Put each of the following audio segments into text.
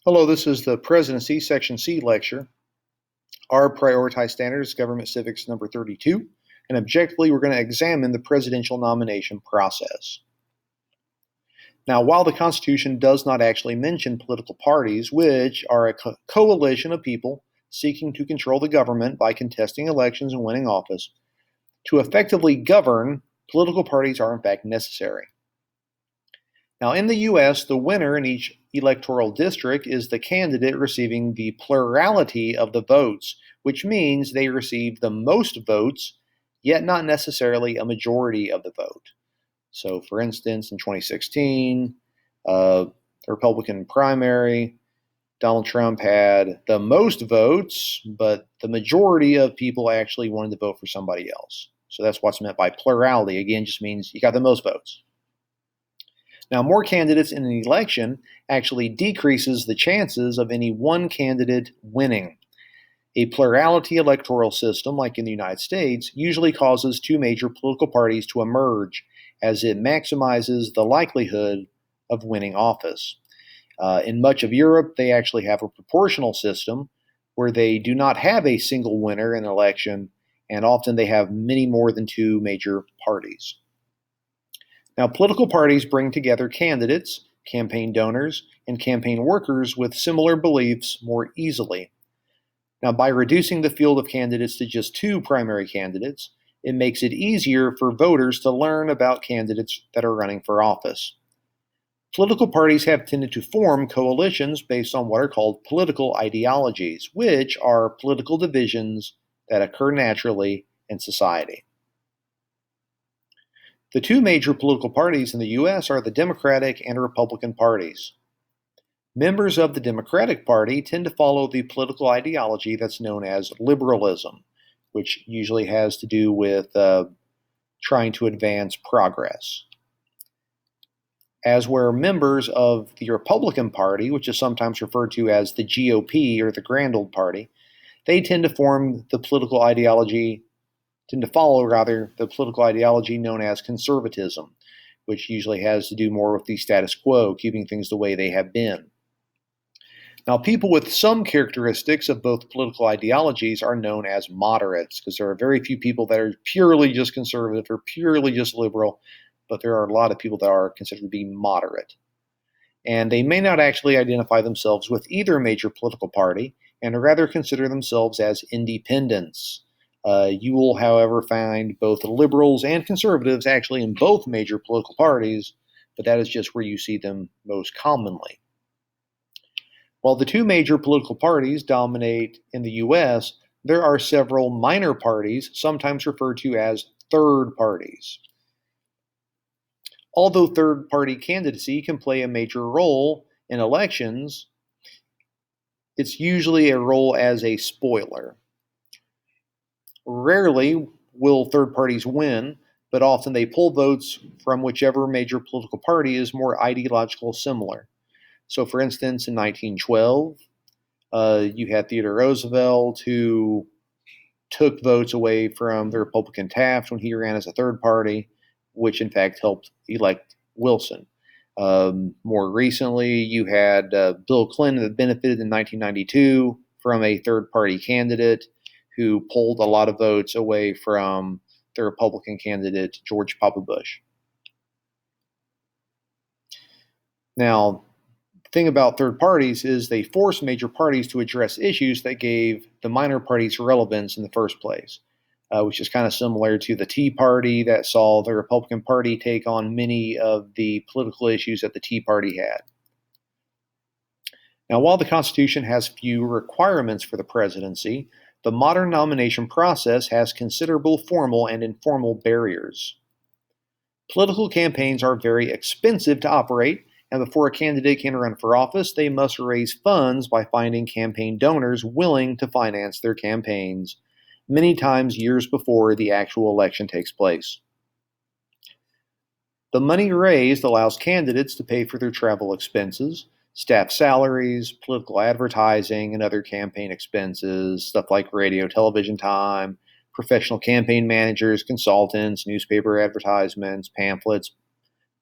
Hello, this is the Presidency Section C lecture. Our prioritized standard is Government Civics number 32, and objectively we're going to examine the presidential nomination process. Now, while the Constitution does not actually mention political parties, which are a coalition of people seeking to control the government by contesting elections and winning office, to effectively govern, political parties are in fact necessary. Now, in the U.S., the winner in each electoral district is the candidate receiving the plurality of the votes, which means they receive the most votes, yet not necessarily a majority of the vote. So, for instance, in 2016, the Republican primary, Donald Trump had the most votes, but the majority of people actually wanted to vote for somebody else. So that's what's meant by plurality. Again, just means you got the most votes. Now, more candidates in an election actually decreases the chances of any one candidate winning. A plurality electoral system, like in the United States, usually causes two major political parties to emerge, as it maximizes the likelihood of winning office. In much of Europe, they actually have a proportional system where they do not have a single winner in an election, and often they have many more than two major parties. Now, political parties bring together candidates, campaign donors, and campaign workers with similar beliefs more easily. Now, by reducing the field of candidates to just two primary candidates, it makes it easier for voters to learn about candidates that are running for office. Political parties have tended to form coalitions based on what are called political ideologies, which are political divisions that occur naturally in society. The two major political parties in the U.S. are the Democratic and Republican parties. Members of the Democratic Party tend to follow the political ideology that's known as liberalism, which usually has to do with trying to advance progress. As where members of the Republican Party, which is sometimes referred to as the GOP or the Grand Old Party, they tend to follow the political ideology known as conservatism, which usually has to do more with the status quo, keeping things the way they have been. Now, people with some characteristics of both political ideologies are known as moderates, because there are very few people that are purely just conservative or purely just liberal, but there are a lot of people that are considered to be moderate. And they may not actually identify themselves with either major political party, and rather consider themselves as independents. You will, however, find both liberals and conservatives actually in both major political parties, but that is just where you see them most commonly. While the two major political parties dominate in the U.S., there are several minor parties, sometimes referred to as third parties. Although third-party candidacy can play a major role in elections, it's usually a role as a spoiler. Rarely will third parties win, but often they pull votes from whichever major political party is more ideologically similar. So, for instance, in 1912, you had Theodore Roosevelt, who took votes away from the Republican Taft when he ran as a third party, which in fact helped elect Wilson. More recently, you had Bill Clinton that benefited in 1992 from a third-party candidate who pulled a lot of votes away from the Republican candidate, George Papa Bush. Now, the thing about third parties is they force major parties to address issues that gave the minor parties relevance in the first place, which is kind of similar to the Tea Party that saw the Republican Party take on many of the political issues that the Tea Party had. Now, while the Constitution has few requirements for the presidency, the modern nomination process has considerable formal and informal barriers. Political campaigns are very expensive to operate, and before a candidate can run for office, they must raise funds by finding campaign donors willing to finance their campaigns, many times years before the actual election takes place. The money raised allows candidates to pay for their travel expenses, staff salaries, political advertising, and other campaign expenses, stuff like radio, television time, professional campaign managers, consultants, newspaper advertisements, pamphlets,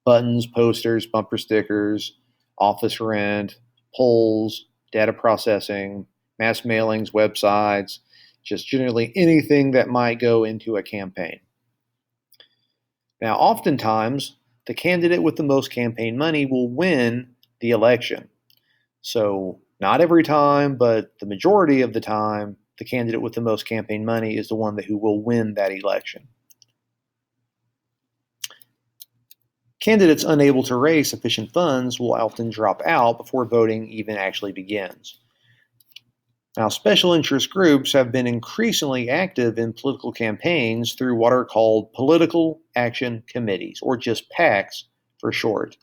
buttons, posters, bumper stickers, office rent, polls, data processing, mass mailings, websites, just generally anything that might go into a campaign. Now, oftentimes, the candidate with the most campaign money will win the election. So, not every time, but the majority of the time, the candidate with the most campaign money is the one who will win that election. Candidates unable to raise sufficient funds will often drop out before voting even actually begins. Now, special interest groups have been increasingly active in political campaigns through what are called political action committees, or just PACs for short,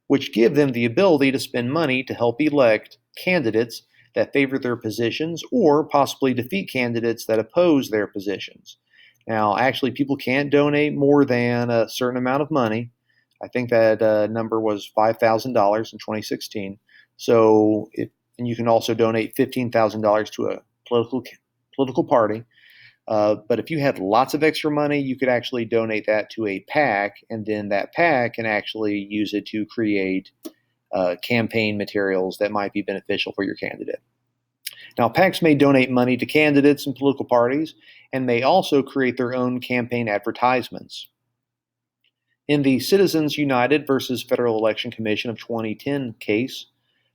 which give them the ability to spend money to help elect candidates that favor their positions or possibly defeat candidates that oppose their positions. Now, actually, people can't donate more than a certain amount of money. I think that number was $5,000 in 2016. So, and you can also donate $15,000 to a political party. But if you had lots of extra money, you could actually donate that to a PAC, and then that PAC can actually use it to create campaign materials that might be beneficial for your candidate. Now, PACs may donate money to candidates and political parties, and may also create their own campaign advertisements. In the Citizens United versus Federal Election Commission of 2010 case,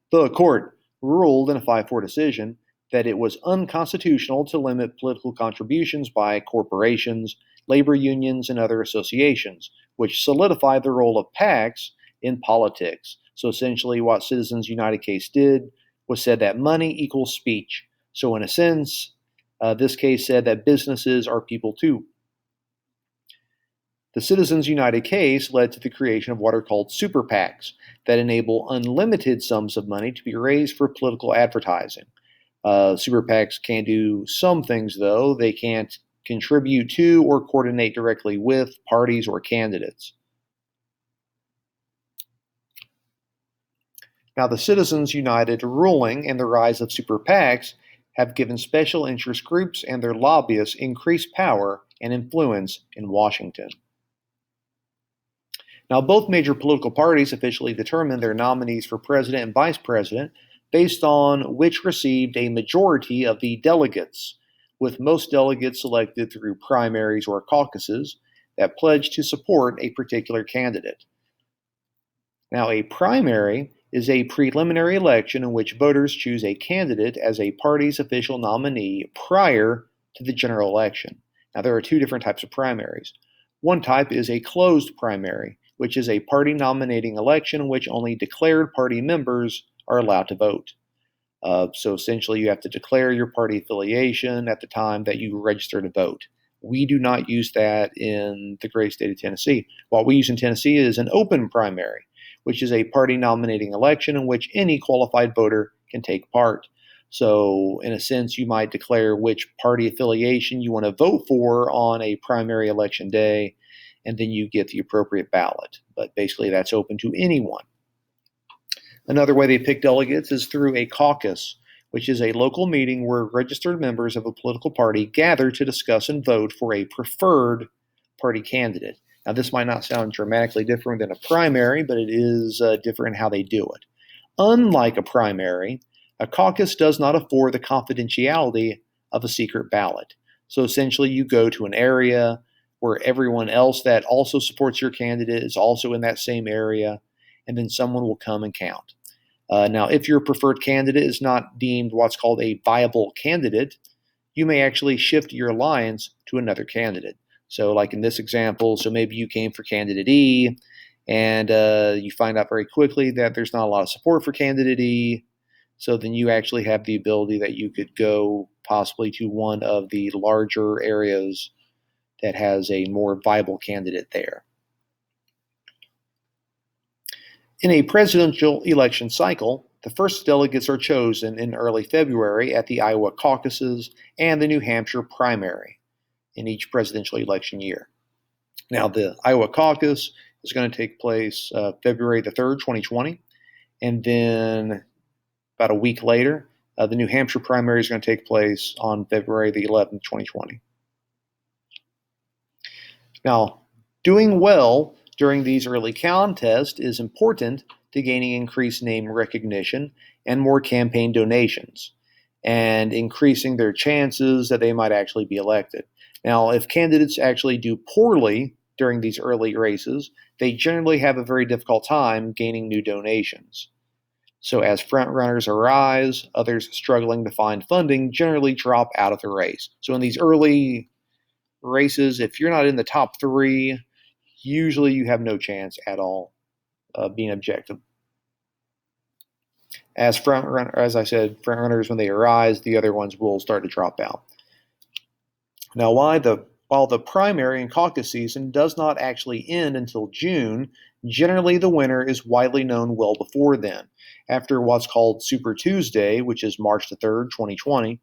the court ruled in a 5-4 decision that it was unconstitutional to limit political contributions by corporations, labor unions, and other associations, which solidified the role of PACs in politics. So essentially what Citizens United case did was said that money equals speech. So in a sense, this case said that businesses are people too. The Citizens United case led to the creation of what are called super PACs that enable unlimited sums of money to be raised for political advertising. Super PACs can do some things, though. They can't contribute to or coordinate directly with parties or candidates. Now, the Citizens United ruling and the rise of super PACs have given special interest groups and their lobbyists increased power and influence in Washington. Now, both major political parties officially determine their nominees for president and vice president based on which received a majority of the delegates, with most delegates selected through primaries or caucuses that pledge to support a particular candidate. Now, a primary is a preliminary election in which voters choose a candidate as a party's official nominee prior to the general election. Now, there are two different types of primaries. One type is a closed primary, which is a party nominating election in which only declared party members are allowed to vote. So essentially, you have to declare your party affiliation at the time that you register to vote. We do not use that in the great state of Tennessee. What we use in Tennessee is an open primary, which is a party nominating election in which any qualified voter can take part. So in a sense, you might declare which party affiliation you want to vote for on a primary election day, and then you get the appropriate ballot. But basically, that's open to anyone. Another way they pick delegates is through a caucus, which is a local meeting where registered members of a political party gather to discuss and vote for a preferred party candidate. Now, this might not sound dramatically different than a primary, but it is different in how they do it. Unlike a primary, a caucus does not afford the confidentiality of a secret ballot. So essentially, you go to an area where everyone else that also supports your candidate is also in that same area, and then someone will come and count. Now, if your preferred candidate is not deemed what's called a viable candidate, you may actually shift your alliance to another candidate. So like in this example, so maybe you came for candidate E, and you find out very quickly that there's not a lot of support for candidate E. So then you actually have the ability that you could go possibly to one of the larger areas that has a more viable candidate there. In a presidential election cycle, the first delegates are chosen in early February at the Iowa caucuses and the New Hampshire primary in each presidential election year. Now, the Iowa caucus is going to take place February the 3rd, 2020, and then about a week later, the New Hampshire primary is going to take place on February the 11th, 2020. Now, doing well during these early contests is important to gaining increased name recognition and more campaign donations, and increasing their chances that they might actually be elected. Now, if candidates actually do poorly during these early races, they generally have a very difficult time gaining new donations. So, as frontrunners arise, others struggling to find funding generally drop out of the race. So, in these early races, if you're not in the top three, usually you have no chance at all of being objective. As I said, frontrunners, when they arise, the other ones will start to drop out. Now, while the primary and caucus season does not actually end until June, generally the winner is widely known well before then. After what's called Super Tuesday, which is March the 3rd, 2020,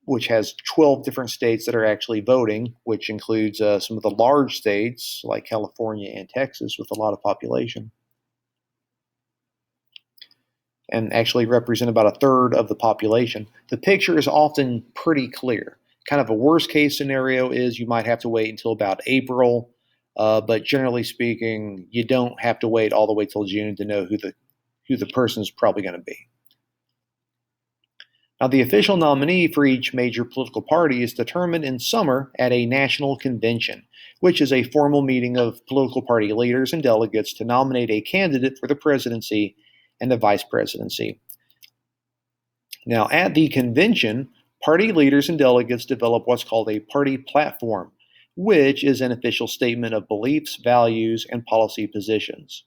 which has 12 different states that are actually voting, which includes some of the large states like California and Texas with a lot of population, and actually represent about a third of the population. The picture is often pretty clear. Kind of a worst case scenario is you might have to wait until about April, but generally speaking, you don't have to wait all the way till June to know who the person is probably going to be. Now, the official nominee for each major political party is determined in summer at a national convention, which is a formal meeting of political party leaders and delegates to nominate a candidate for the presidency and the vice presidency. Now, at the convention, party leaders and delegates develop what's called a party platform, which is an official statement of beliefs, values, and policy positions.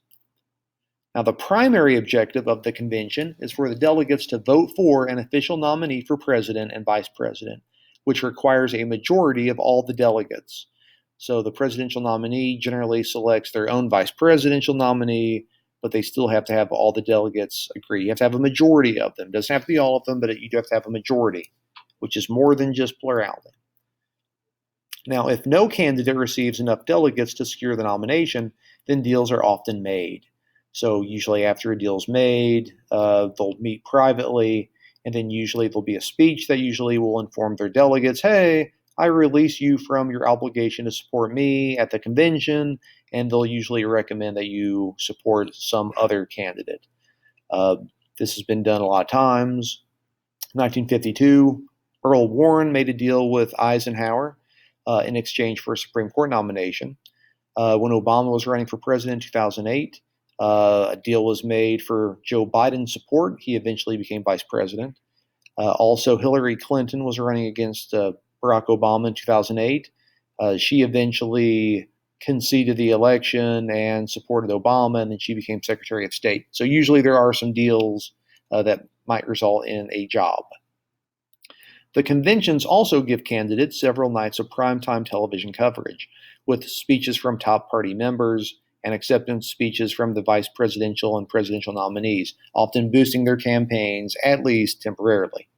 Now, the primary objective of the convention is for the delegates to vote for an official nominee for president and vice president, which requires a majority of all the delegates. So the presidential nominee generally selects their own vice presidential nominee, but they still have to have all the delegates agree. You have to have a majority of them. It doesn't have to be all of them, but you do have to have a majority, which is more than just plurality. Now, if no candidate receives enough delegates to secure the nomination, then deals are often made. So usually after a deal is made, they'll meet privately, and then usually there'll be a speech that usually will inform their delegates, hey, I release you from your obligation to support me at the convention, and they'll usually recommend that you support some other candidate. This has been done a lot of times. 1952, Earl Warren made a deal with Eisenhower in exchange for a Supreme Court nomination. When Obama was running for president in 2008, a deal was made for Joe Biden's support. He eventually became vice president. Also, Hillary Clinton was running against Barack Obama in 2008. She eventually conceded the election and supported Obama, and then she became Secretary of State. So usually there are some deals that might result in a job. The conventions also give candidates several nights of primetime television coverage, with speeches from top party members and acceptance speeches from the vice presidential and presidential nominees, often boosting their campaigns, at least temporarily.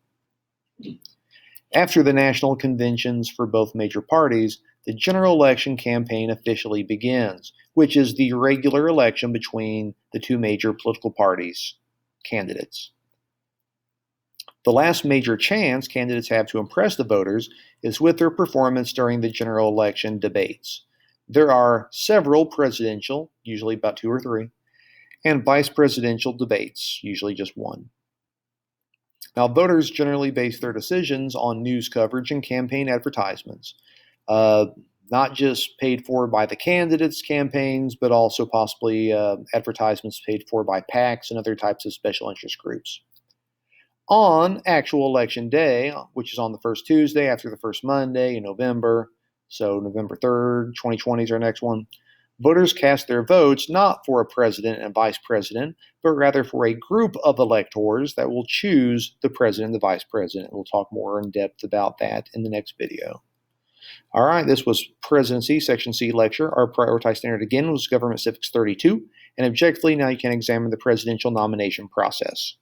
After the national conventions for both major parties, the general election campaign officially begins, which is the regular election between the two major political parties' candidates. The last major chance candidates have to impress the voters is with their performance during the general election debates. There are several presidential, usually about 2 or 3, and vice presidential debates, usually just 1. Now, voters generally base their decisions on news coverage and campaign advertisements, not just paid for by the candidates' campaigns, but also possibly advertisements paid for by PACs and other types of special interest groups. On actual election day, which is on the first Tuesday after the first Monday in November, so November 3rd, 2020 is our next one, voters cast their votes not for a president and vice president, but rather for a group of electors that will choose the president and the vice president. We'll talk more in depth about that in the next video. All right, this was Presidency, Section C lecture. Our prioritized standard again was Government Civics 32, and objectively now you can examine the presidential nomination process.